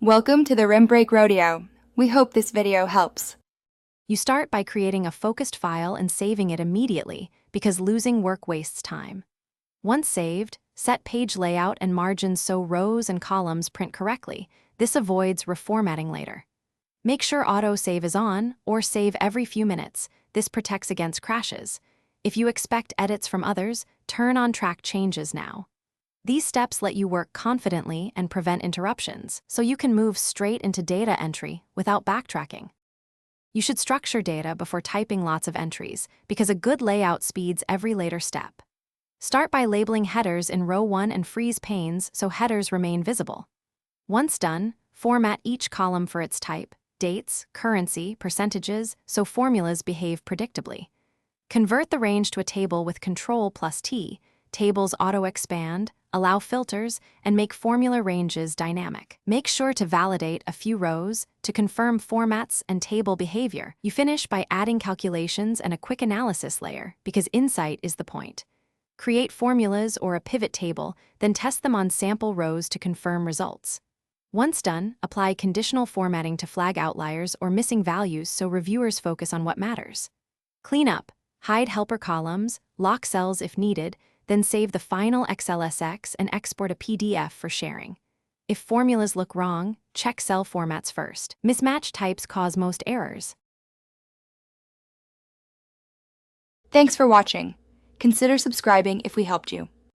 Welcome to the Rim Break Rodeo. We hope this video helps. You start by creating a focused file and saving it immediately because losing work wastes time. Once saved, set page layout and margins so rows and columns print correctly. This avoids reformatting later. Make sure auto-save is on or save every few minutes. This protects against crashes. If you expect edits from others, turn on track changes now. These steps let you work confidently and prevent interruptions, so you can move straight into data entry without backtracking. You should structure data before typing lots of entries, because a good layout speeds every later step. Start by labeling headers in row 1 and freeze panes so headers remain visible. Once done, format each column for its type, dates, currency, percentages, so formulas behave predictably. Convert the range to a table with Ctrl+T. Tables auto-expand, allow filters, and make formula ranges dynamic. Make sure to validate a few rows to confirm formats and table behavior. You finish by adding calculations and a quick analysis layer, because insight is the point. Create formulas or a pivot table, then test them on sample rows to confirm results. Once done, apply conditional formatting to flag outliers or missing values so reviewers focus on what matters. Clean up, hide helper columns, lock cells if needed, then save the final XLSX and export a PDF for sharing. If formulas look wrong, check cell formats first. Mismatched types cause most errors. Thanks for watching. Consider subscribing if we helped you.